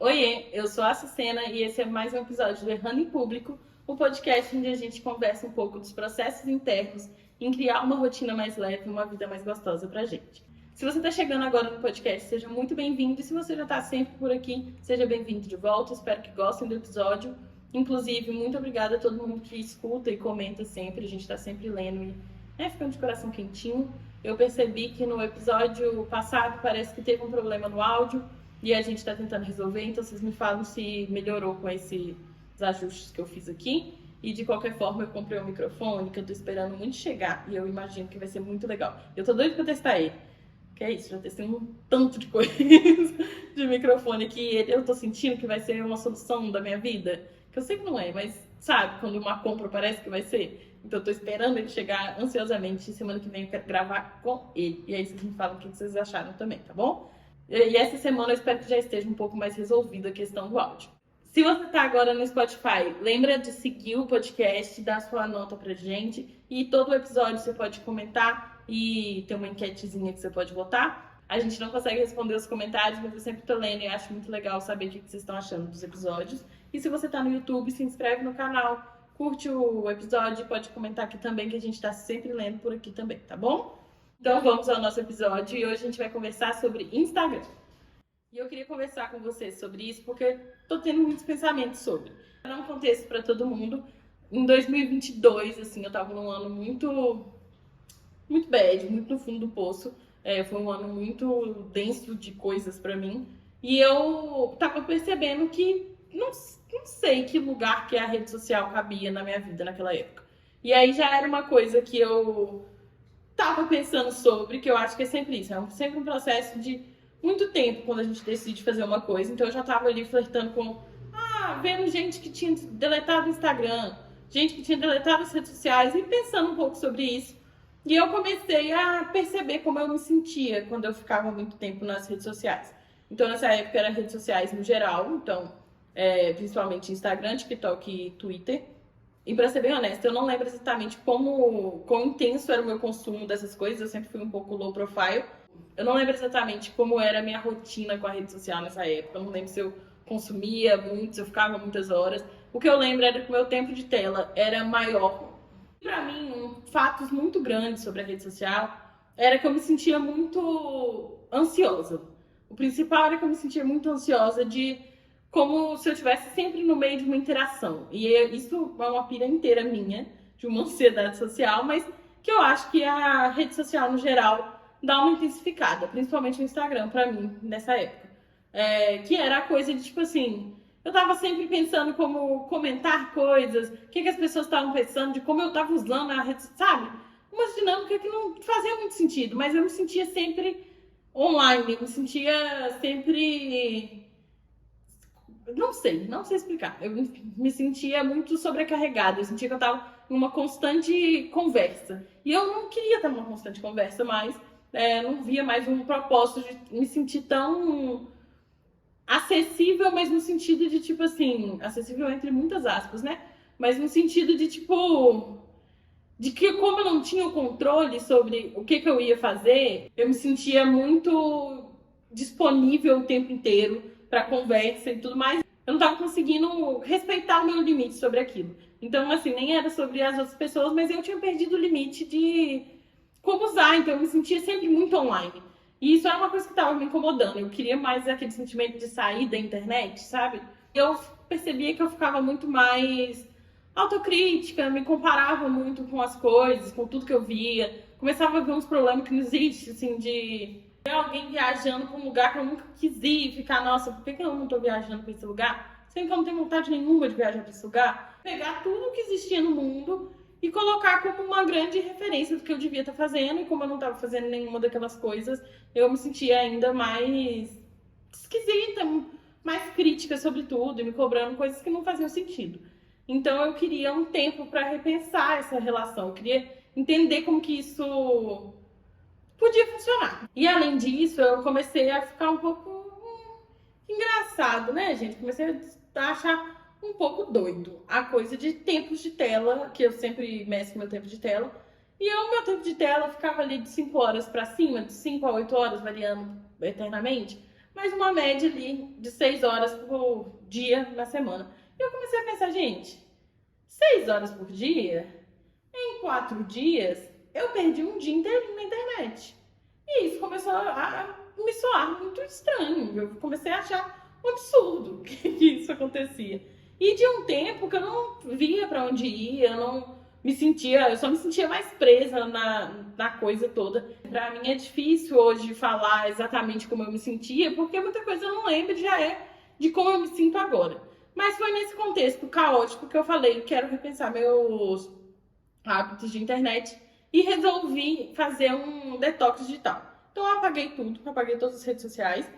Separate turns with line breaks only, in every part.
Oiê, eu sou a Açucena e esse é mais um episódio do Errando em Público, o podcast onde a gente conversa um pouco dos processos internos em criar uma rotina mais leve e uma vida mais gostosa pra gente. Se você está chegando agora no podcast, seja muito bem-vindo. E se você já está sempre por aqui, seja bem-vindo de volta. Espero que gostem do episódio. Inclusive, muito obrigada a todo mundo que escuta e comenta sempre. A gente está sempre lendo e ficando de coração quentinho. Eu percebi que no episódio passado parece que teve um problema no áudio e a gente está tentando resolver. Então, vocês me falam se melhorou com esses ajustes que eu fiz aqui. E de qualquer forma, eu comprei um microfone que eu tô esperando muito chegar. E eu imagino que vai ser muito legal. Eu tô doida pra testar ele. Que é isso, já testei um tanto de coisa de microfone que eu tô sentindo que vai ser uma solução da minha vida. Que eu sei que não é, mas sabe, quando uma compra parece que vai ser. Então eu tô esperando ele chegar ansiosamente. Semana que vem eu quero gravar com ele. E aí vocês me falam o que vocês acharam também, tá bom? E essa semana eu espero que já esteja um pouco mais resolvida a questão do áudio. Se você tá agora no Spotify, lembra de seguir o podcast, dar sua nota pra gente. E todo episódio você pode comentar e tem uma enquetezinha que você pode votar. A gente não consegue responder os comentários, mas eu sempre tô lendo e acho muito legal saber o que vocês estão achando dos episódios. E se você tá no YouTube, se inscreve no canal, curte o episódio e pode comentar aqui também, que a gente tá sempre lendo por aqui também, tá bom? Então vamos ao nosso episódio e hoje a gente vai conversar sobre Instagram. E eu queria conversar com vocês sobre isso porque tô tendo muitos pensamentos sobre. Para dar um contexto para todo mundo, em 2022, assim, eu tava num ano muito bad, muito no fundo do poço. Foi um ano muito denso de coisas pra mim. E eu tava percebendo que não sei que lugar que a rede social cabia na minha vida naquela época. E aí já era uma coisa que eu tava pensando sobre, que eu acho que é sempre isso. É sempre um processo de muito tempo quando a gente decide fazer uma coisa. Então eu já tava ali flertando com... vendo gente que tinha deletado o Instagram, gente que tinha deletado as redes sociais e pensando um pouco sobre isso. E eu comecei a perceber como eu me sentia quando eu ficava muito tempo nas redes sociais. Então, nessa época, eram redes sociais no geral. Então, principalmente Instagram, TikTok e Twitter. E pra ser bem honesta, eu não lembro exatamente quão intenso era o meu consumo dessas coisas. Eu sempre fui um pouco low profile. Eu não lembro exatamente como era a minha rotina com a rede social nessa época. Eu não lembro se eu consumia muito, se eu ficava muitas horas. O que eu lembro era que o meu tempo de tela era maior. Pra mim, fatos muito grandes sobre a rede social era que eu me sentia muito ansiosa. O principal era que eu me sentia muito ansiosa de como se eu estivesse sempre no meio de uma interação. E isso é uma pira inteira minha, de uma ansiedade social, mas que eu acho que a rede social, no geral, dá uma intensificada, principalmente no Instagram, pra mim, nessa época. Que era a coisa de, tipo assim... Eu tava sempre pensando como comentar coisas, o que as pessoas estavam pensando, de como eu tava usando a rede, sabe? Uma dinâmica que não fazia muito sentido, mas eu me sentia sempre online, eu me sentia sempre... Não sei explicar. Eu me sentia muito sobrecarregada, eu sentia que eu tava em uma constante conversa. E eu não queria estar numa constante conversa mais, não via mais um propósito de me sentir tão... acessível, mas no sentido de, tipo assim... acessível entre muitas aspas, né? Mas no sentido de, tipo... de que como eu não tinha o controle sobre o que eu ia fazer, eu me sentia muito disponível o tempo inteiro pra conversa e tudo mais. Eu não tava conseguindo respeitar o meu limite sobre aquilo. Então, assim, nem era sobre as outras pessoas, mas eu tinha perdido o limite de como usar. Então, eu me sentia sempre muito online. E isso era uma coisa que estava me incomodando. Eu queria mais aquele sentimento de sair da internet, sabe? Eu percebia que eu ficava muito mais autocrítica, me comparava muito com as coisas, com tudo que eu via. Começava a ver uns problemas que não existem, assim, de ver alguém viajando para um lugar que eu nunca quis ir, ficar, nossa, por que eu não tô viajando para esse lugar? Sendo que eu não tenho vontade nenhuma de viajar para esse lugar. Pegar tudo que existia no mundo e colocar como uma grande referência do que eu devia estar fazendo. E como eu não estava fazendo nenhuma daquelas coisas, eu me sentia ainda mais esquisita, mais crítica sobre tudo e me cobrando coisas que não faziam sentido. Então eu queria um tempo para repensar essa relação, eu queria entender como que isso podia funcionar. E além disso, eu comecei a ficar um pouco engraçado, né, gente? Comecei a achar um pouco doido a coisa de tempos de tela, que eu sempre meço meu tempo de tela. E o meu tempo de tela ficava ali de 5 horas para cima, de 5 a 8 horas, variando eternamente. mas uma média ali de 6 horas por dia na semana. E eu comecei a pensar, gente, 6 horas por dia, em 4 dias, eu perdi um dia inteiro na internet. E isso começou a me soar muito estranho. Eu comecei a achar um absurdo que isso acontecia. E de um tempo que eu não via pra onde ia, eu só me sentia mais presa na coisa toda. Pra mim é difícil hoje falar exatamente como eu me sentia, porque muita coisa eu não lembro, já é de como eu me sinto agora. Mas foi nesse contexto caótico que eu falei, quero repensar meus hábitos de internet e resolvi fazer um detox digital. Então eu apaguei tudo, apaguei todas as redes sociais,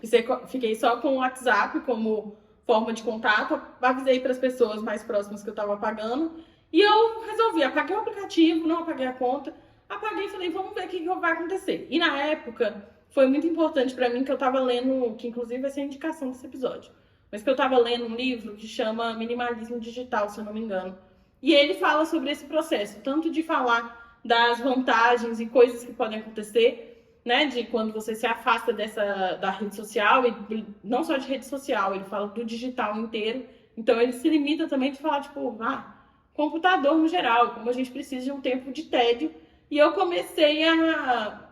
fiquei só com o WhatsApp como forma de contato, avisei para as pessoas mais próximas que eu estava apagando e eu resolvi, apaguei o aplicativo, não apaguei a conta, apaguei e falei, vamos ver o que vai acontecer. E na época foi muito importante para mim que eu estava lendo, que inclusive vai ser a indicação desse episódio, mas que eu estava lendo um livro que chama Minimalismo Digital, se eu não me engano. E ele fala sobre esse processo, tanto de falar das vantagens e coisas que podem acontecer, né, de quando você se afasta da rede social, e não só de rede social, ele fala do digital inteiro. Então ele se limita também de falar, tipo, computador no geral, como a gente precisa de um tempo de tédio. E eu comecei a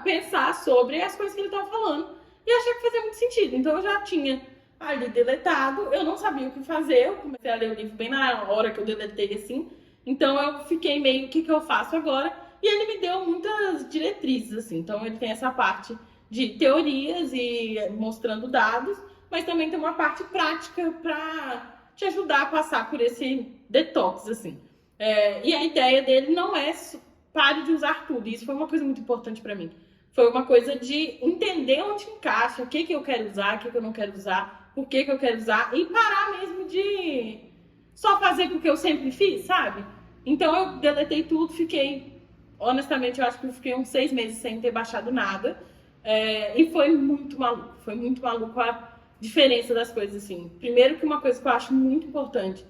pensar sobre as coisas que ele estava falando e achei que fazia muito sentido. Então eu já tinha ali deletado, eu não sabia o que fazer, eu comecei a ler o livro bem na hora que eu deletei, assim. Então eu fiquei meio, o que eu faço agora? E ele me deu muitas diretrizes, assim. Então ele tem essa parte de teorias e mostrando dados, mas também tem uma parte prática para te ajudar a passar por esse detox, assim. E a ideia dele não é pare de usar tudo. Isso foi uma coisa muito importante para mim. Foi uma coisa de entender onde encaixa, o que eu quero usar, o que eu não quero usar, por que eu quero usar, e parar mesmo de só fazer porque eu sempre fiz, sabe? Então eu deletei tudo, honestamente, eu acho que eu fiquei uns 6 meses sem ter baixado nada. E foi muito maluco a diferença das coisas, assim. Primeiro que uma coisa que eu acho muito importante,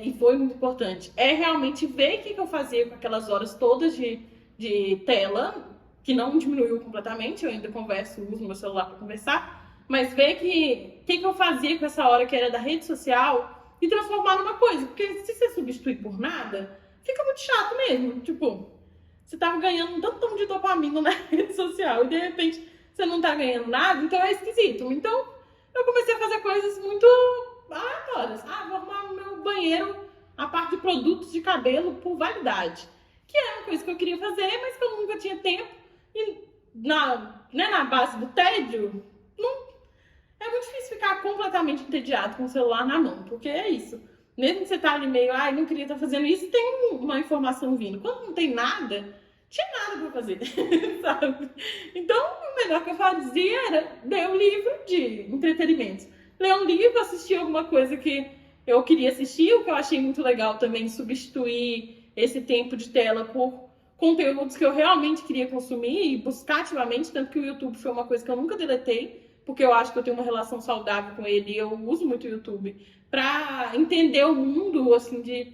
e foi muito importante, é realmente ver o que eu fazia com aquelas horas todas de tela, que não diminuiu completamente, eu ainda uso meu celular para conversar, mas ver que eu fazia com essa hora que era da rede social e transformar numa coisa, porque se você substituir por nada, fica muito chato mesmo. Tipo, você tava ganhando um tantão de dopamina na rede social e de repente você não tá ganhando nada, então é esquisito. Então eu comecei a fazer coisas muito aleatórias. Vou arrumar o meu banheiro, a parte de produtos de cabelo por validade, que era uma coisa que eu queria fazer, mas que eu nunca tinha tempo. E na base do tédio, é muito difícil ficar completamente entediado com o celular na mão, porque é isso. Mesmo que você tá ali meio, não queria estar fazendo isso, tem uma informação vindo. Quando não tem nada, tinha nada pra fazer, sabe? Então, o melhor que eu fazia era ler um livro de entretenimento. Ler um livro, assistir alguma coisa que eu queria assistir, o que eu achei muito legal também, substituir esse tempo de tela por conteúdos que eu realmente queria consumir e buscar ativamente, tanto que o YouTube foi uma coisa que eu nunca deletei, porque eu acho que eu tenho uma relação saudável com ele e eu uso muito o YouTube para entender o mundo, assim, de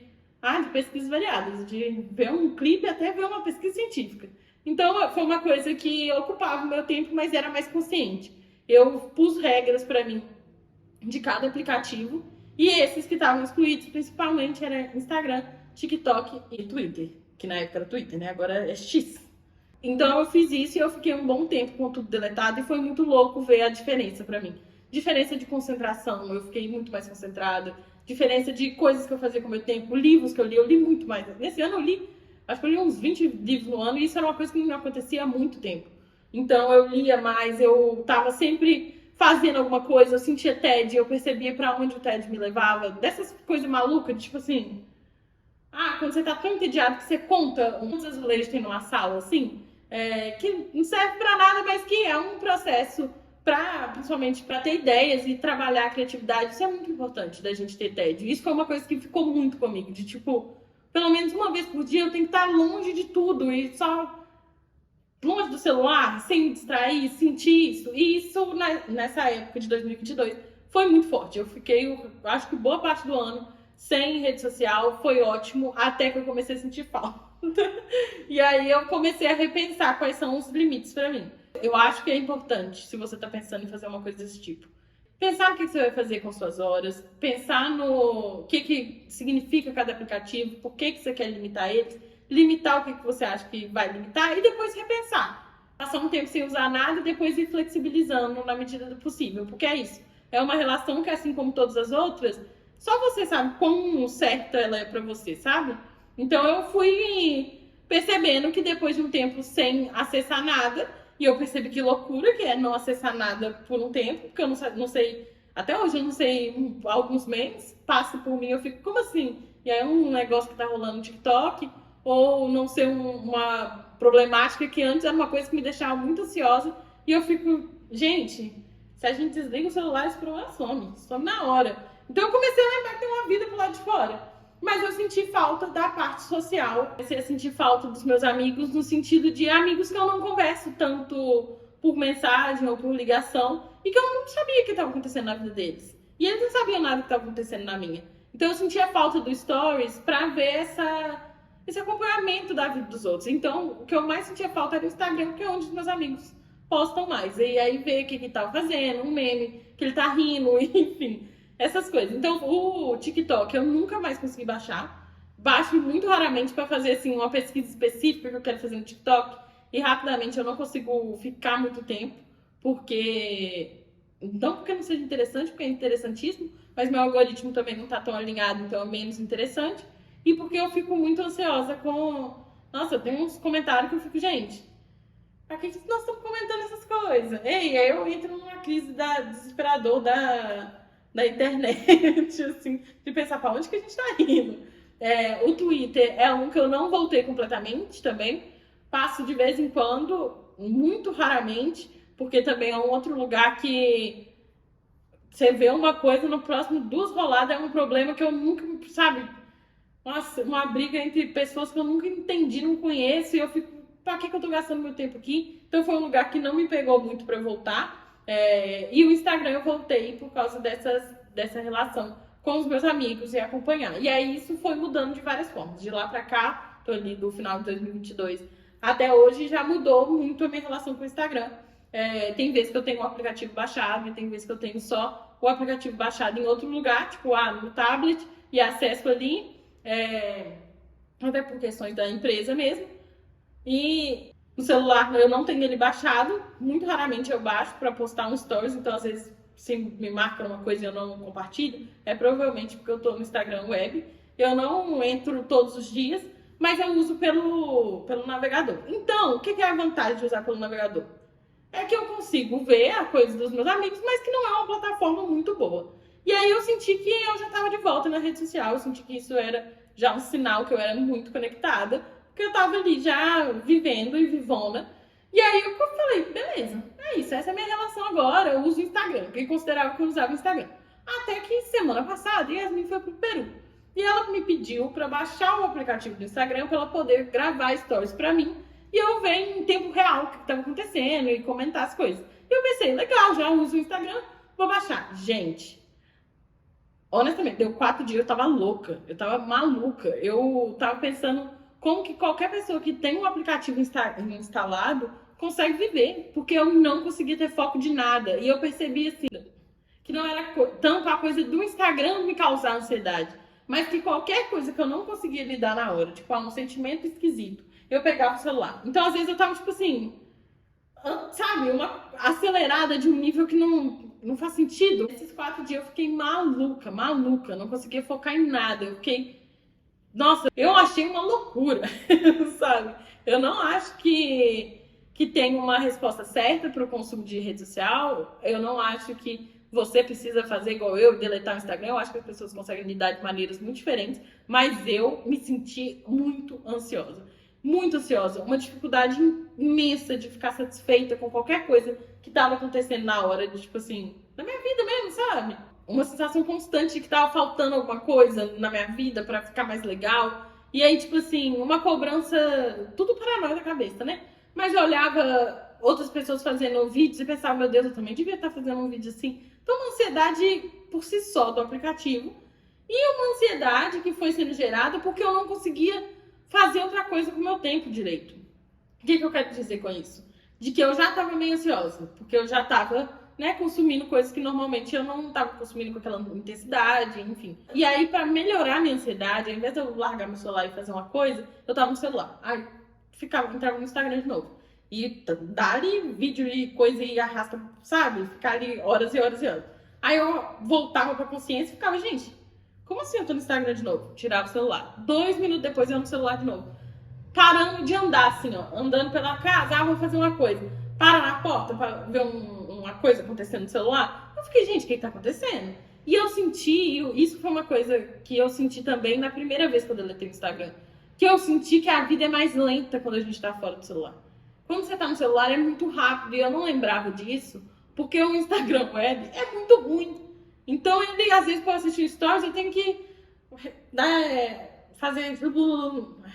pesquisas variadas, de ver um clipe até ver uma pesquisa científica. Então, foi uma coisa que ocupava o meu tempo, mas era mais consciente. Eu pus regras para mim de cada aplicativo e esses que estavam excluídos, principalmente, era Instagram, TikTok e Twitter, que na época era Twitter, né? Agora é X. Então eu fiz isso e eu fiquei um bom tempo com tudo deletado e foi muito louco ver a diferença pra mim. Diferença de concentração, eu fiquei muito mais concentrada. Diferença de coisas que eu fazia com o meu tempo, livros que eu li muito mais. Nesse ano acho que eu li uns 20 livros no ano e isso era uma coisa que não acontecia há muito tempo. Então eu lia mais, eu tava sempre fazendo alguma coisa, eu sentia tédio, eu percebia pra onde o tédio me levava. Dessas coisas malucas, tipo assim, quando você tá tão entediado que você conta quantos azulejos tem numa sala, assim, que não serve pra nada, mas que é um processo principalmente para ter ideias e trabalhar a criatividade. Isso é muito importante da gente ter tédio. Isso foi uma coisa que ficou muito comigo, de tipo, pelo menos uma vez por dia eu tenho que estar longe de tudo e só longe do celular, sem me distrair, sentir isso. E isso, nessa época de 2022, foi muito forte. Eu fiquei, acho que boa parte do ano sem rede social, foi ótimo, até que eu comecei a sentir falta. E aí eu comecei a repensar quais são os limites pra mim. Eu acho que é importante, se você tá pensando em fazer uma coisa desse tipo, pensar no que você vai fazer com suas horas, pensar no que significa cada aplicativo, por que você quer limitar eles, limitar o que você acha que vai limitar e depois repensar. Passar um tempo sem usar nada e depois ir flexibilizando na medida do possível, porque é isso. É uma relação que, assim como todas as outras, só você sabe quão certa ela é pra você, sabe? Então eu fui percebendo que depois de um tempo sem acessar nada, e eu percebi que loucura que é não acessar nada por um tempo, porque eu não sei, até hoje eu não sei alguns memes, passa por mim, eu fico, como assim? E aí um negócio que tá rolando no TikTok, ou não ser uma problemática que antes era uma coisa que me deixava muito ansiosa, e eu fico, gente, se a gente desliga o celular, esse problema some na hora. Então eu comecei a lembrar que tem uma vida pro lado de fora. Mas eu senti falta da parte social. Comecei a sentir falta dos meus amigos, no sentido de amigos que eu não converso tanto por mensagem ou por ligação, e que eu não sabia o que estava acontecendo na vida deles. E eles não sabiam nada que estava acontecendo na minha. Então eu sentia falta do Stories para ver esse acompanhamento da vida dos outros. Então o que eu mais sentia falta era o Instagram, que é onde os meus amigos postam mais. E aí ver o que ele tá fazendo, um meme, que ele tá rindo, enfim. Essas coisas. Então, o TikTok eu nunca mais consegui baixar. Baixo muito raramente para fazer assim uma pesquisa específica que eu quero fazer no TikTok. E rapidamente eu não consigo ficar muito tempo. Não porque não seja interessante, porque é interessantíssimo. Mas meu algoritmo também não tá tão alinhado, então é menos interessante. E porque eu fico muito ansiosa com... Nossa, tem uns comentários que eu fico, gente... Pra que nós estamos comentando essas coisas? Ei, aí eu entro numa crise desesperador da internet, assim, de pensar pra onde que a gente tá indo. O Twitter é um que eu não voltei completamente também. Passo de vez em quando, muito raramente, porque também é um outro lugar que você vê uma coisa, no próximo duas roladas é um problema que eu nunca, sabe? Nossa, uma briga entre pessoas que eu nunca entendi, não conheço, e eu fico, pra que eu tô gastando meu tempo aqui? Então foi um lugar que não me pegou muito pra eu voltar. E o Instagram eu voltei por causa dessa relação com os meus amigos e acompanhar. E aí isso foi mudando de várias formas. De lá pra cá, tô ali do final de 2022 até hoje, já mudou muito a minha relação com o Instagram. Tem vezes que eu tenho o aplicativo baixado, e tem vezes que eu tenho só o aplicativo baixado em outro lugar, tipo no tablet, e acesso ali, até por questões da empresa mesmo. E no celular eu não tenho ele baixado, muito raramente eu baixo para postar um stories, então às vezes se me marca uma coisa e eu não compartilho, é provavelmente porque eu tô no Instagram web. Eu não entro todos os dias, mas eu uso pelo navegador. Então, o que é a vantagem de usar pelo navegador? É que eu consigo ver a coisa dos meus amigos, mas que não é uma plataforma muito boa. E aí eu senti que eu já estava de volta na rede social, eu senti que isso era já um sinal que eu era muito conectada, porque eu tava ali já vivendo e vivona. E aí eu falei, beleza, é isso, essa é a minha relação agora, eu uso o Instagram, quem considerava que eu usava o Instagram. Até que semana passada, Yasmin foi pro Peru. E ela me pediu para baixar o aplicativo do Instagram para ela poder gravar stories para mim. E eu ver em tempo real o que estava acontecendo e comentar as coisas. E eu pensei, legal, já uso o Instagram, vou baixar. Gente, honestamente, deu 4 dias, eu tava louca, eu tava maluca. Eu tava pensando como que qualquer pessoa que tem um aplicativo instalado consegue viver, porque eu não conseguia ter foco de nada. E eu percebi, assim, que não era tanto a coisa do Instagram me causar ansiedade, mas que qualquer coisa que eu não conseguia lidar na hora, tipo, um sentimento esquisito, eu pegava o celular. Então, às vezes, eu tava, tipo assim, sabe, uma acelerada de um nível que não faz sentido. Esses 4 dias eu fiquei maluca, não conseguia focar em nada. Eu fiquei... Nossa, eu achei uma loucura, sabe? Eu não acho que tem uma resposta certa para o consumo de rede social. Eu não acho que você precisa fazer igual eu, deletar o Instagram. Eu acho que as pessoas conseguem lidar de maneiras muito diferentes. Mas eu me senti muito ansiosa. Muito ansiosa. Uma dificuldade imensa de ficar satisfeita com qualquer coisa que estava acontecendo na hora. De, tipo assim, na minha vida mesmo, sabe? Uma sensação constante de que tava faltando alguma coisa na minha vida pra ficar mais legal. E aí, tipo assim, uma cobrança, tudo paranoia da cabeça, né? Mas eu olhava outras pessoas fazendo vídeos e pensava, meu Deus, eu também devia estar fazendo um vídeo assim. Então, uma ansiedade por si só do aplicativo. E uma ansiedade que foi sendo gerada porque eu não conseguia fazer outra coisa com o meu tempo direito. O que eu quero dizer com isso? De que eu já estava meio ansiosa, porque eu já estava, né, consumindo coisas que normalmente eu não estava consumindo com aquela intensidade, enfim. E aí, para melhorar a minha ansiedade, ao invés de eu largar meu celular e fazer uma coisa, eu estava no celular. Aí, entrava no Instagram de novo. E dá ali vídeo e coisa e arrasta, sabe? Ficar ali horas e horas e horas. Aí eu voltava pra consciência e ficava, gente, como assim eu tô no Instagram de novo? Tirava o celular. 2 minutos depois eu no celular de novo. Parando de andar, assim, ó. Andando pela casa, vou fazer uma coisa. Para na porta pra ver uma coisa acontecendo no celular. Eu fiquei, gente, o que tá acontecendo? E eu senti, isso foi uma coisa que eu senti também na primeira vez que eu deletei o Instagram. Que eu senti que a vida é mais lenta quando a gente tá fora do celular. Quando você tá no celular é muito rápido e eu não lembrava disso, porque o Instagram Web é muito ruim. Então, ele, às vezes, para assistir stories, eu tenho que fazer,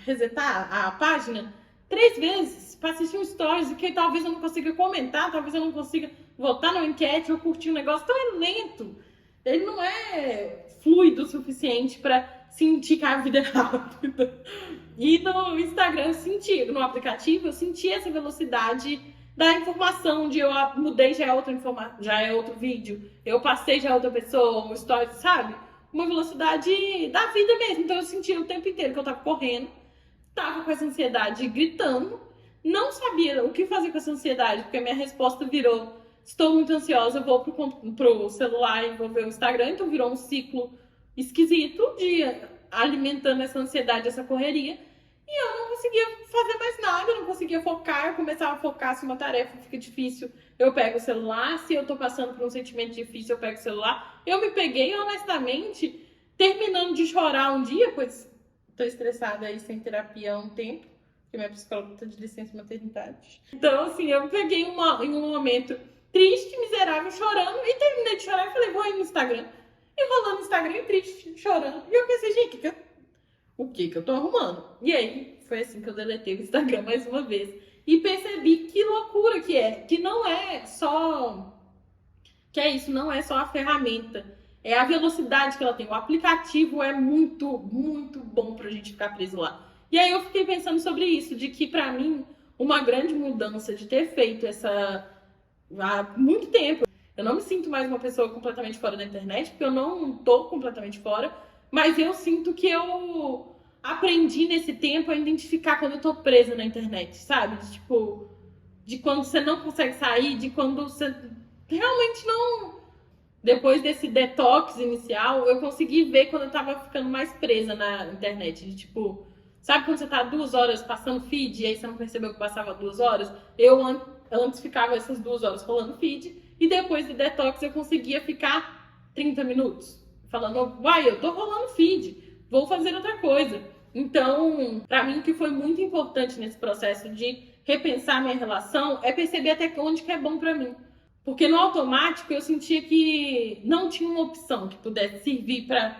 resetar a página 3 vezes para assistir um stories, e que talvez eu não consiga comentar, talvez eu não consiga votar na enquete ou curtir um negócio. Então, é lento. Ele não é fluido o suficiente para sentir que a vida é rápida. E no Instagram eu senti, no aplicativo, eu senti essa velocidade da informação, de eu mudei, já é outra informação, já é outro vídeo, eu passei, já é outra pessoa, um story, sabe? Uma velocidade da vida mesmo. Então eu senti o tempo inteiro que eu tava correndo, tava com essa ansiedade gritando, não sabia o que fazer com essa ansiedade, porque a minha resposta virou: estou muito ansiosa, vou pro celular e vou ver o Instagram. Então virou um ciclo esquisito de alimentando essa ansiedade, essa correria. E eu não conseguia fazer mais nada, eu não conseguia focar. Eu começava a focar, se uma tarefa fica difícil, eu pego o celular. Se eu tô passando por um sentimento difícil, eu pego o celular. Eu me peguei, honestamente, terminando de chorar um dia, pois tô estressada aí sem terapia há um tempo, porque minha psicóloga tá de licença maternidade. Então, assim, eu me peguei em um momento triste, miserável, chorando, e terminei de chorar e falei, vou ir no Instagram. E rolando no Instagram, triste, chorando. E eu pensei, gente, o que eu tô arrumando? E aí, foi assim que eu deletei o Instagram mais uma vez. E percebi que loucura que é. Que não é só... Que é isso, não é só a ferramenta. É a velocidade que ela tem. O aplicativo é muito, muito bom pra gente ficar preso lá. E aí eu fiquei pensando sobre isso. De que, pra mim, uma grande mudança de ter feito essa... há muito tempo. Eu não me sinto mais uma pessoa completamente fora da internet, porque eu não tô completamente fora. Mas eu sinto que eu aprendi nesse tempo a identificar quando eu tô presa na internet, sabe? De quando você não consegue sair, de quando você realmente não... Depois desse detox inicial, eu consegui ver quando eu tava ficando mais presa na internet. Sabe quando você tá 2 horas passando feed e aí você não percebeu que passava 2 horas? Eu antes ficava essas 2 horas rolando feed e depois do detox eu conseguia ficar 30 minutos. Falando, eu tô rolando feed, vou fazer outra coisa. Então, pra mim, o que foi muito importante nesse processo de repensar minha relação é perceber até onde que é bom pra mim. Porque no automático eu sentia que não tinha uma opção que pudesse servir pra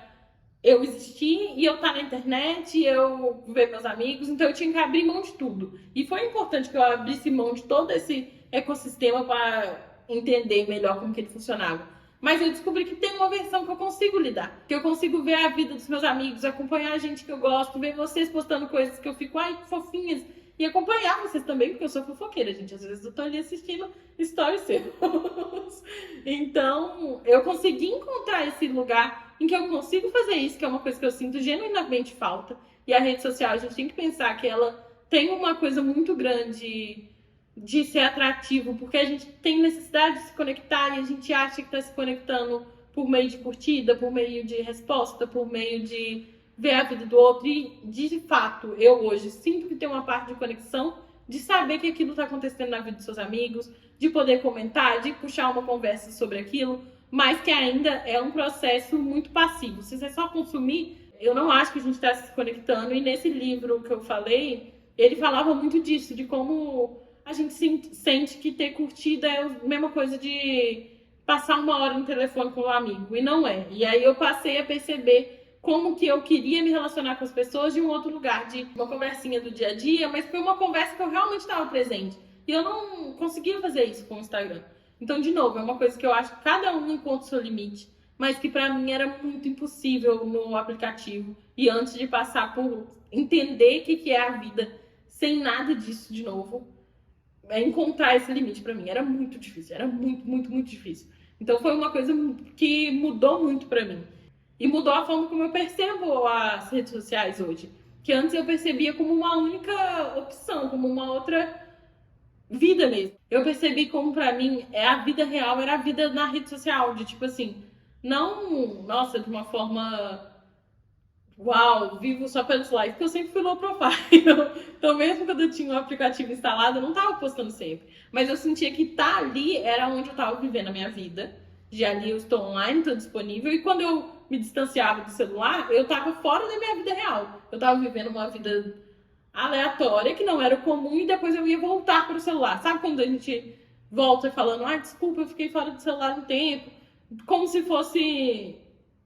eu existir e eu estar na internet, e eu ver meus amigos. Então eu tinha que abrir mão de tudo. E foi importante que eu abrisse mão de todo esse ecossistema para entender melhor como que ele funcionava. Mas eu descobri que tem uma versão que eu consigo lidar. Que eu consigo ver a vida dos meus amigos, acompanhar a gente que eu gosto, ver vocês postando coisas que eu fico, fofinhas. E acompanhar vocês também, porque eu sou fofoqueira, gente. Às vezes eu tô ali assistindo stories seus. Então, eu consegui encontrar esse lugar em que eu consigo fazer isso, que é uma coisa que eu sinto genuinamente falta. E a rede social, a gente tem que pensar que ela tem uma coisa muito grande de ser atrativo, porque a gente tem necessidade de se conectar e a gente acha que está se conectando por meio de curtida, por meio de resposta, por meio de ver a vida do outro. E, de fato, eu hoje sinto que tem uma parte de conexão, de saber que aquilo está acontecendo na vida dos seus amigos, de poder comentar, de puxar uma conversa sobre aquilo, mas que ainda é um processo muito passivo. Se você só consumir, eu não acho que a gente está se conectando. E nesse livro que eu falei, ele falava muito disso, de como a gente sente que ter curtida é a mesma coisa de passar 1 hora no telefone com um amigo, e não é. E aí eu passei a perceber como que eu queria me relacionar com as pessoas de um outro lugar, de uma conversinha do dia a dia, mas foi uma conversa que eu realmente estava presente. E eu não conseguia fazer isso com o Instagram. Então, de novo, é uma coisa que eu acho que cada um encontra o seu limite, mas que pra mim era muito impossível no aplicativo. E antes de passar por entender o que é a vida sem nada disso de novo, encontrar esse limite pra mim era muito difícil, era muito, muito, muito difícil. Então foi uma coisa que mudou muito pra mim. E mudou a forma como eu percebo as redes sociais hoje. Que antes eu percebia como uma única opção, como uma outra vida mesmo. Eu percebi como pra mim a vida real era a vida na rede social, de tipo assim, não, nossa, de uma forma uau, vivo só pelos likes, porque eu sempre fui low profile. Então, mesmo quando eu tinha o aplicativo instalado, eu não tava postando sempre. Mas eu sentia que tá ali era onde eu tava vivendo a minha vida. De ali eu estou online, estou disponível. E quando eu me distanciava do celular, eu tava fora da minha vida real. Eu tava vivendo uma vida aleatória, que não era o comum, e depois eu ia voltar pro celular. Sabe quando a gente volta falando, desculpa, eu fiquei fora do celular um tempo. Como se fosse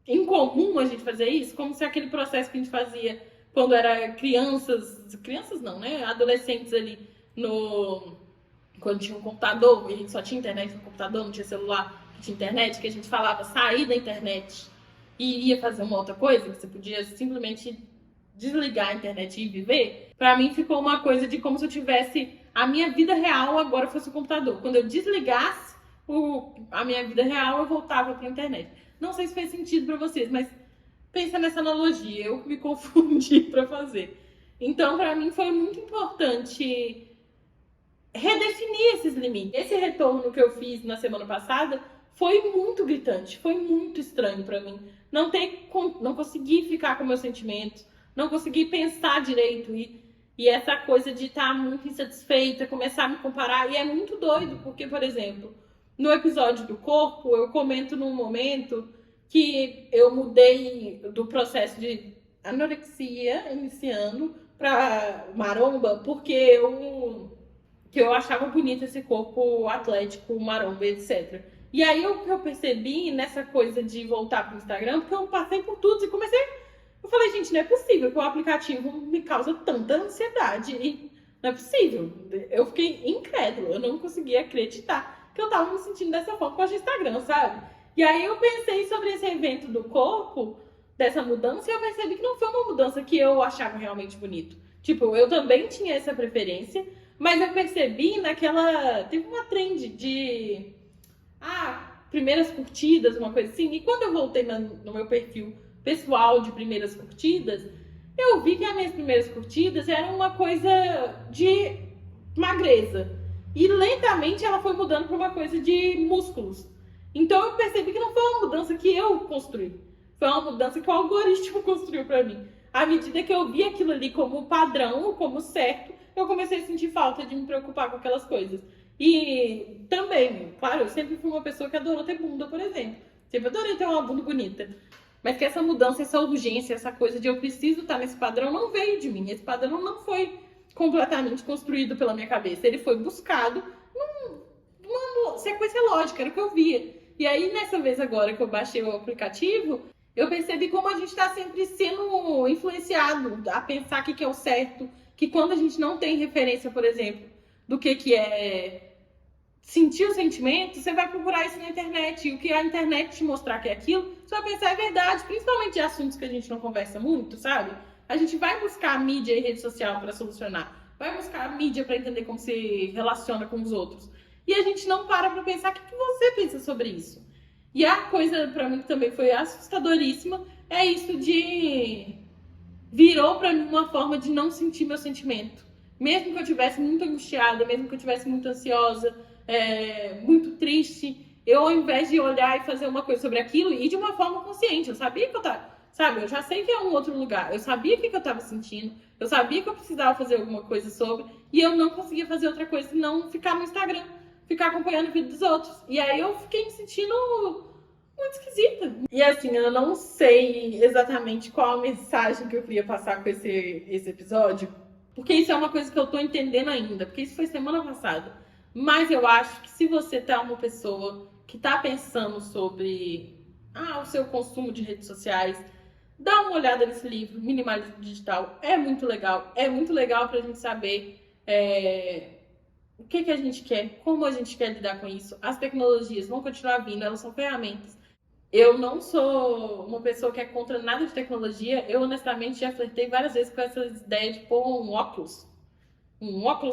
incomum a gente fazer isso, como se aquele processo que a gente fazia quando era crianças não, né? Adolescentes ali quando tinha um computador, e a gente só tinha internet no computador, não tinha celular, tinha internet, que a gente falava sair da internet e ia fazer uma outra coisa, que você podia simplesmente desligar a internet e viver. Pra mim ficou uma coisa de como se eu tivesse a minha vida real agora fosse o computador. Quando eu desligasse a minha vida real, eu voltava pra internet. Não sei se fez sentido para vocês, mas pensa nessa analogia. Eu me confundi para fazer. Então, para mim, foi muito importante redefinir esses limites. Esse retorno que eu fiz na semana passada foi muito gritante, foi muito estranho para mim. Não consegui ficar com meus sentimentos, não consegui pensar direito e essa coisa de estar muito insatisfeita, começar a me comparar. E é muito doido, porque, por exemplo, no episódio do corpo, eu comento num momento que eu mudei do processo de anorexia iniciando para maromba, porque eu achava bonito esse corpo atlético, maromba, etc. E aí eu percebi nessa coisa de voltar pro Instagram, porque eu passei por tudo e comecei. Eu falei, gente, não é possível que o aplicativo me causa tanta ansiedade. E não é possível. Eu fiquei incrédula, eu não conseguia acreditar que eu tava me sentindo dessa forma com o Instagram, sabe? E aí eu pensei sobre esse evento do corpo, dessa mudança, e eu percebi que não foi uma mudança que eu achava realmente bonito. Tipo, eu também tinha essa preferência, mas eu percebi teve uma trend de primeiras curtidas, uma coisa assim, e quando eu voltei no meu perfil pessoal de primeiras curtidas, eu vi que as minhas primeiras curtidas eram uma coisa de magreza. E lentamente ela foi mudando para uma coisa de músculos. Então eu percebi que não foi uma mudança que eu construí. Foi uma mudança que o algoritmo construiu para mim. À medida que eu vi aquilo ali como padrão, como certo, eu comecei a sentir falta de me preocupar com aquelas coisas. E também, claro, eu sempre fui uma pessoa que adorou ter bunda, por exemplo. Sempre adorei ter uma bunda bonita. Mas que essa mudança, essa urgência, essa coisa de eu preciso estar nesse padrão não veio de mim. Esse padrão não foi completamente construído pela minha cabeça. Ele foi buscado numa sequência lógica, era o que eu via. E aí, nessa vez agora que eu baixei o aplicativo, eu percebi como a gente está sempre sendo influenciado a pensar o que é o certo, que quando a gente não tem referência, por exemplo, do que é sentir o sentimento, você vai procurar isso na internet. E o que a internet te mostrar que é aquilo, você vai pensar é verdade, principalmente de assuntos que a gente não conversa muito, sabe? A gente vai buscar a mídia e rede social para solucionar. Vai buscar a mídia para entender como se relaciona com os outros. E a gente não para pensar o que você pensa sobre isso. E a coisa para mim que também foi assustadoríssima é isso de virou para mim uma forma de não sentir meu sentimento. Mesmo que eu estivesse muito angustiada, mesmo que eu estivesse muito ansiosa, muito triste, eu ao invés de olhar e fazer uma coisa sobre aquilo, e de uma forma consciente, eu sabia que eu tava, sabe, eu já sei que é um outro lugar, eu sabia o que eu tava sentindo, eu sabia que eu precisava fazer alguma coisa sobre, e eu não conseguia fazer outra coisa senão ficar no Instagram, ficar acompanhando a vida dos outros. E aí eu fiquei me sentindo muito esquisita. E assim, eu não sei exatamente qual a mensagem que eu queria passar com esse episódio, porque isso é uma coisa que eu tô entendendo ainda, porque isso foi semana passada. Mas eu acho que se você tá uma pessoa que tá pensando sobre o seu consumo de redes sociais, dá uma olhada nesse livro, Minimalismo Digital. É muito legal pra gente saber o que a gente quer, como a gente quer lidar com isso. As tecnologias vão continuar vindo, elas são ferramentas. Eu não sou uma pessoa que é contra nada de tecnologia. Eu, honestamente, já flertei várias vezes com essa ideia de pôr um óculos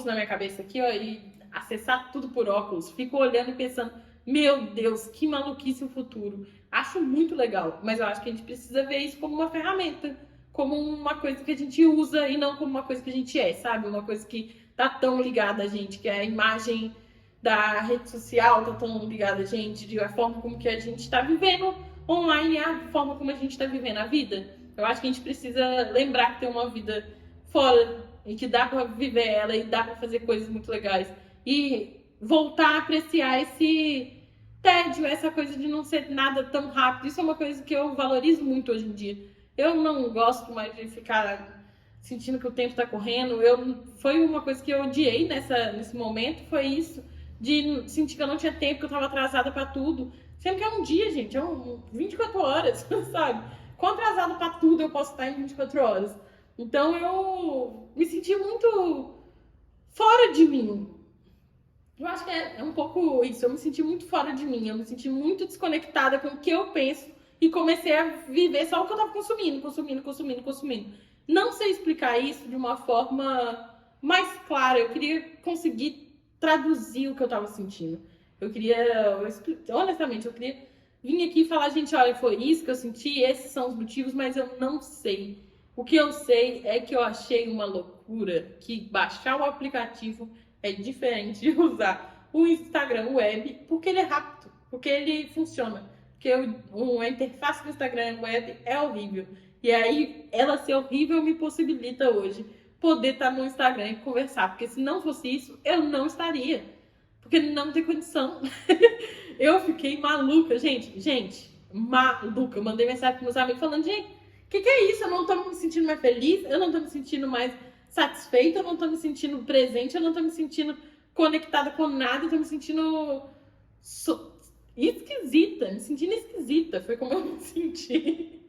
na minha cabeça aqui, ó, e acessar tudo por óculos. Fico olhando e pensando, meu Deus, que maluquice o futuro. Acho muito legal, mas eu acho que a gente precisa ver isso como uma ferramenta, como uma coisa que a gente usa e não como uma coisa que a gente é, sabe? Uma coisa que tá tão ligada a gente, que é a imagem da rede social tá tão ligada a gente, de a forma como que a gente tá vivendo online, a forma como a gente tá vivendo a vida. Eu acho que a gente precisa lembrar que tem uma vida fora e que dá para viver ela e dá para fazer coisas muito legais e voltar a apreciar esse tédio, essa coisa de não ser nada tão rápido. Isso é uma coisa que eu valorizo muito hoje em dia. Eu não gosto mais de ficar sentindo que o tempo está correndo. Foi uma coisa que eu odiei nesse momento, foi isso, de sentir que eu não tinha tempo, que eu estava atrasada para tudo. Sendo que é um dia, gente, é 24 horas, sabe? Quão atrasado para tudo eu posso estar em 24 horas? Então eu me senti muito fora de mim. Eu acho que é um pouco isso. Eu me senti muito fora de mim. Eu me senti muito desconectada com o que eu penso e comecei a viver só o que eu tava consumindo. Não sei explicar isso de uma forma mais clara. Eu queria conseguir traduzir o que eu tava sentindo. Honestamente, eu queria vir aqui e falar, gente, olha, foi isso que eu senti, esses são os motivos, mas eu não sei. O que eu sei é que eu achei uma loucura que baixar o aplicativo é diferente de usar o Instagram Web, porque ele é rápido, porque ele funciona. Porque a interface do Instagram Web é horrível. E aí, ela ser horrível me possibilita hoje poder estar no Instagram e conversar. Porque se não fosse isso, eu não estaria. Porque não tem condição. Eu fiquei maluca, gente, maluca. Eu mandei mensagem para meus amigos falando, gente, o que é isso? Eu não tô me sentindo mais feliz, eu não tô me sentindo mais satisfeita, eu não tô me sentindo presente, eu não tô me sentindo conectada com nada, eu tô me sentindo esquisita, me sentindo esquisita. Foi como eu me senti.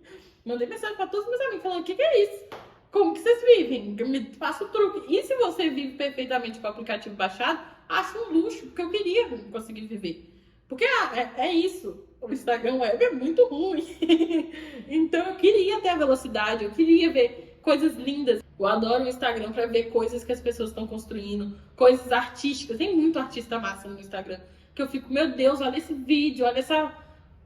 Mandei mensagem para todos os meus amigos falando, o que é isso? Como que vocês vivem? Me passa o truque. E se você vive perfeitamente com o aplicativo baixado, acho um luxo, porque eu queria conseguir viver. Porque é isso. O Instagram Web é muito ruim. Então eu queria ter a velocidade, eu queria ver coisas lindas. Eu adoro o Instagram para ver coisas que as pessoas estão construindo, coisas artísticas. Tem muito artista massa no Instagram. Que eu fico, meu Deus, olha esse vídeo, olha essa.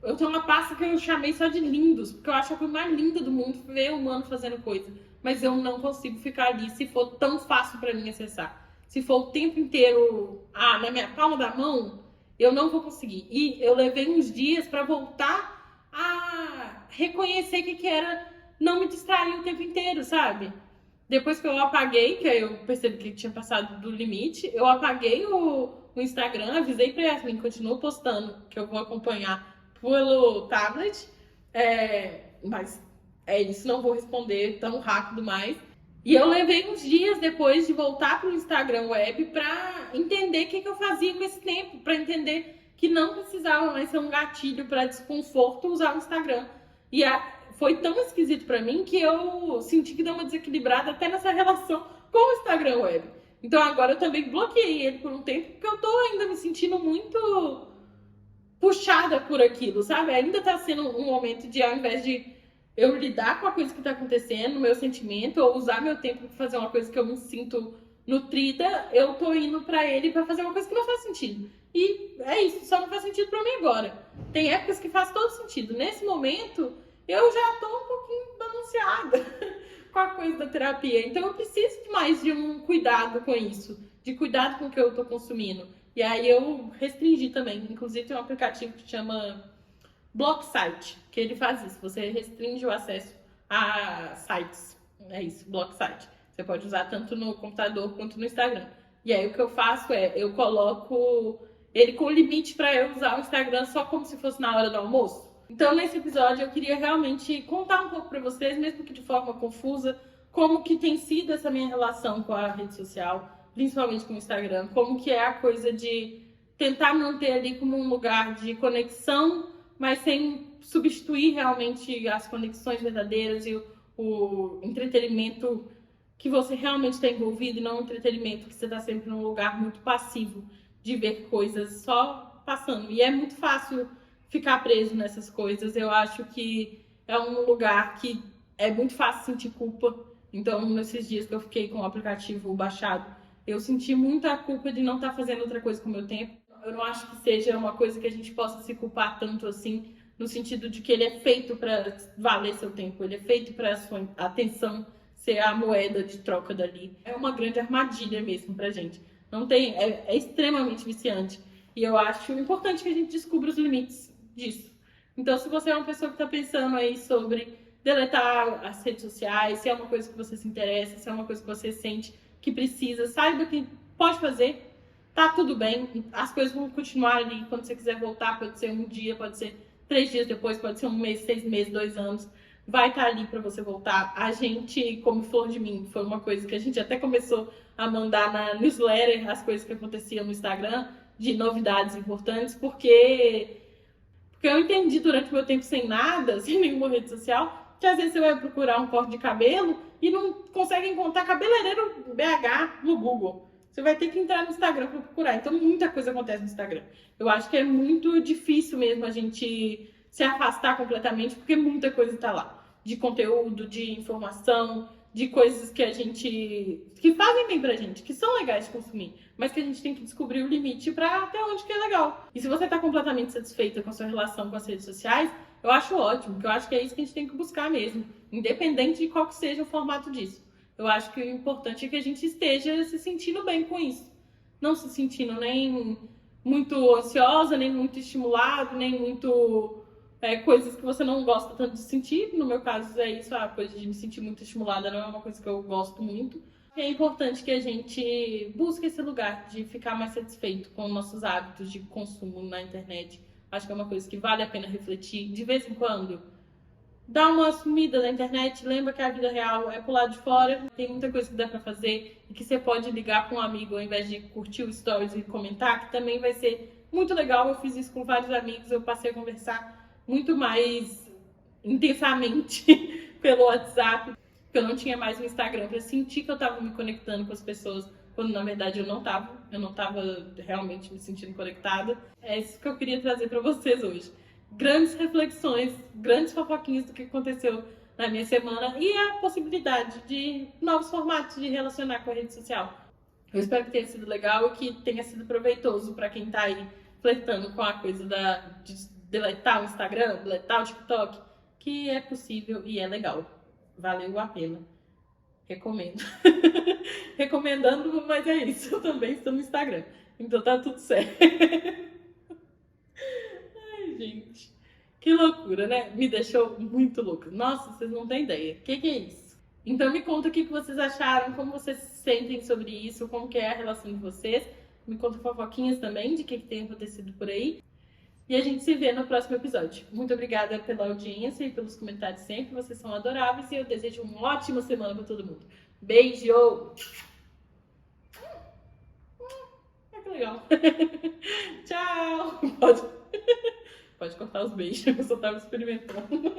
Eu tenho uma pasta que eu chamei só de lindos, porque eu acho a coisa mais linda do mundo ver o humano fazendo coisa. Mas eu não consigo ficar ali se for tão fácil para mim acessar. Se for o tempo inteiro na minha palma da mão, eu não vou conseguir. E eu levei uns dias para voltar a reconhecer que era não me distrair o tempo inteiro, sabe? Depois que eu apaguei, que eu percebi que tinha passado do limite, eu apaguei o Instagram, avisei pra Yasmin, continuo postando, que eu vou acompanhar pelo tablet, mas é isso, não vou responder tão rápido mais. E eu levei uns dias depois de voltar pro Instagram Web pra entender o que eu fazia com esse tempo, pra entender que não precisava mais ser um gatilho para desconforto usar o Instagram. E foi tão esquisito pra mim que eu senti que deu uma desequilibrada até nessa relação com o Instagram Web. Então agora eu também bloqueei ele por um tempo, porque eu tô ainda me sentindo muito puxada por aquilo, sabe? Ainda tá sendo um momento de, ao invés de eu lidar com a coisa que tá acontecendo, meu sentimento, ou usar meu tempo pra fazer uma coisa que eu me sinto nutrida, eu tô indo pra ele pra fazer uma coisa que não faz sentido. E é isso, só não faz sentido pra mim agora. Tem épocas que faz todo sentido. Nesse momento, eu já tô um pouquinho balanceada com a coisa da terapia. Então eu preciso de mais de um cuidado com isso, de cuidado com o que eu tô consumindo. E aí eu restringi também. Inclusive tem um aplicativo que chama BlockSite, que ele faz isso. Você restringe o acesso a sites. É isso, BlockSite. Você pode usar tanto no computador quanto no Instagram. E aí o que eu faço eu coloco ele com limite para eu usar o Instagram só como se fosse na hora do almoço. Então, nesse episódio, eu queria realmente contar um pouco para vocês, mesmo que de forma confusa, como que tem sido essa minha relação com a rede social, principalmente com o Instagram, como que é a coisa de tentar manter ali como um lugar de conexão, mas sem substituir realmente as conexões verdadeiras e o entretenimento que você realmente está envolvido, e não um entretenimento que você está sempre num lugar muito passivo de ver coisas só passando. E é muito fácil ficar preso nessas coisas. Eu acho que é um lugar que é muito fácil sentir culpa. Então, nesses dias que eu fiquei com o aplicativo baixado, eu senti muita culpa de não estar fazendo outra coisa com o meu tempo. Eu não acho que seja uma coisa que a gente possa se culpar tanto assim, no sentido de que ele é feito para valer seu tempo, ele é feito para a sua atenção ser a moeda de troca dali. É uma grande armadilha mesmo pra gente. Não tem, é extremamente viciante. E eu acho importante que a gente descubra os limites disso. Então, se você é uma pessoa que está pensando aí sobre deletar as redes sociais, se é uma coisa que você se interessa, se é uma coisa que você sente que precisa, saiba que pode fazer, tá tudo bem, as coisas vão continuar ali. Quando você quiser voltar, pode ser um dia, pode ser 3 dias depois, pode ser um mês, 6 meses, 2 anos, vai estar ali para você voltar. A gente, como Flor de Mim, foi uma coisa que a gente até começou a mandar na newsletter as coisas que aconteciam no Instagram, de novidades importantes, porque eu entendi durante o meu tempo sem nada, sem nenhuma rede social, que às vezes você vai procurar um corte de cabelo e não consegue encontrar cabeleireiro BH no Google. Você vai ter que entrar no Instagram para procurar. Então, muita coisa acontece no Instagram. Eu acho que é muito difícil mesmo a gente se afastar completamente, porque muita coisa está lá. De conteúdo, de informação, de coisas que a gente... que fazem bem pra gente, que são legais de consumir, mas que a gente tem que descobrir o limite para até onde que é legal. E se você tá completamente satisfeita com a sua relação com as redes sociais, eu acho ótimo, porque eu acho que é isso que a gente tem que buscar mesmo, independente de qual que seja o formato disso. Eu acho que o importante é que a gente esteja se sentindo bem com isso. Não se sentindo nem muito ansiosa, nem muito estimulado, nem muito... coisas que você não gosta tanto de sentir. No meu caso é isso, a coisa de me sentir muito estimulada não é uma coisa que eu gosto muito. É importante que a gente busque esse lugar de ficar mais satisfeito com nossos hábitos de consumo na internet. Acho que é uma coisa que vale a pena refletir de vez em quando. Dá uma sumida da internet, lembra que a vida real é pro lado de fora, tem muita coisa que dá pra fazer e que você pode ligar com um amigo ao invés de curtir o stories e comentar, que também vai ser muito legal. Eu fiz isso com vários amigos, eu passei a conversar muito mais intensamente pelo WhatsApp, porque eu não tinha mais o Instagram para sentir que eu tava me conectando com as pessoas, quando na verdade eu não tava realmente me sentindo conectada. É isso que eu queria trazer para vocês hoje. Grandes reflexões, grandes fofoquinhas do que aconteceu na minha semana e a possibilidade de novos formatos de relacionar com a rede social. Eu espero que tenha sido legal e que tenha sido proveitoso para quem tá aí flertando com a coisa de deletar o Instagram, deletar o TikTok, que é possível e é legal. Valeu a pena. Recomendo. Recomendando, mas é isso. Eu também estou no Instagram. Então tá tudo certo. Ai, gente. Que loucura, né? Me deixou muito louca. Nossa, vocês não têm ideia. O que é isso? Então me conta o que vocês acharam, como vocês se sentem sobre isso, como que é a relação de vocês. Me conta fofoquinhas também de que tem acontecido por aí. E a gente se vê no próximo episódio. Muito obrigada pela audiência e pelos comentários sempre. Vocês são adoráveis e eu desejo uma ótima semana para todo mundo. Beijo! Que legal. Tchau! Pode cortar os beijos, eu só tava experimentando.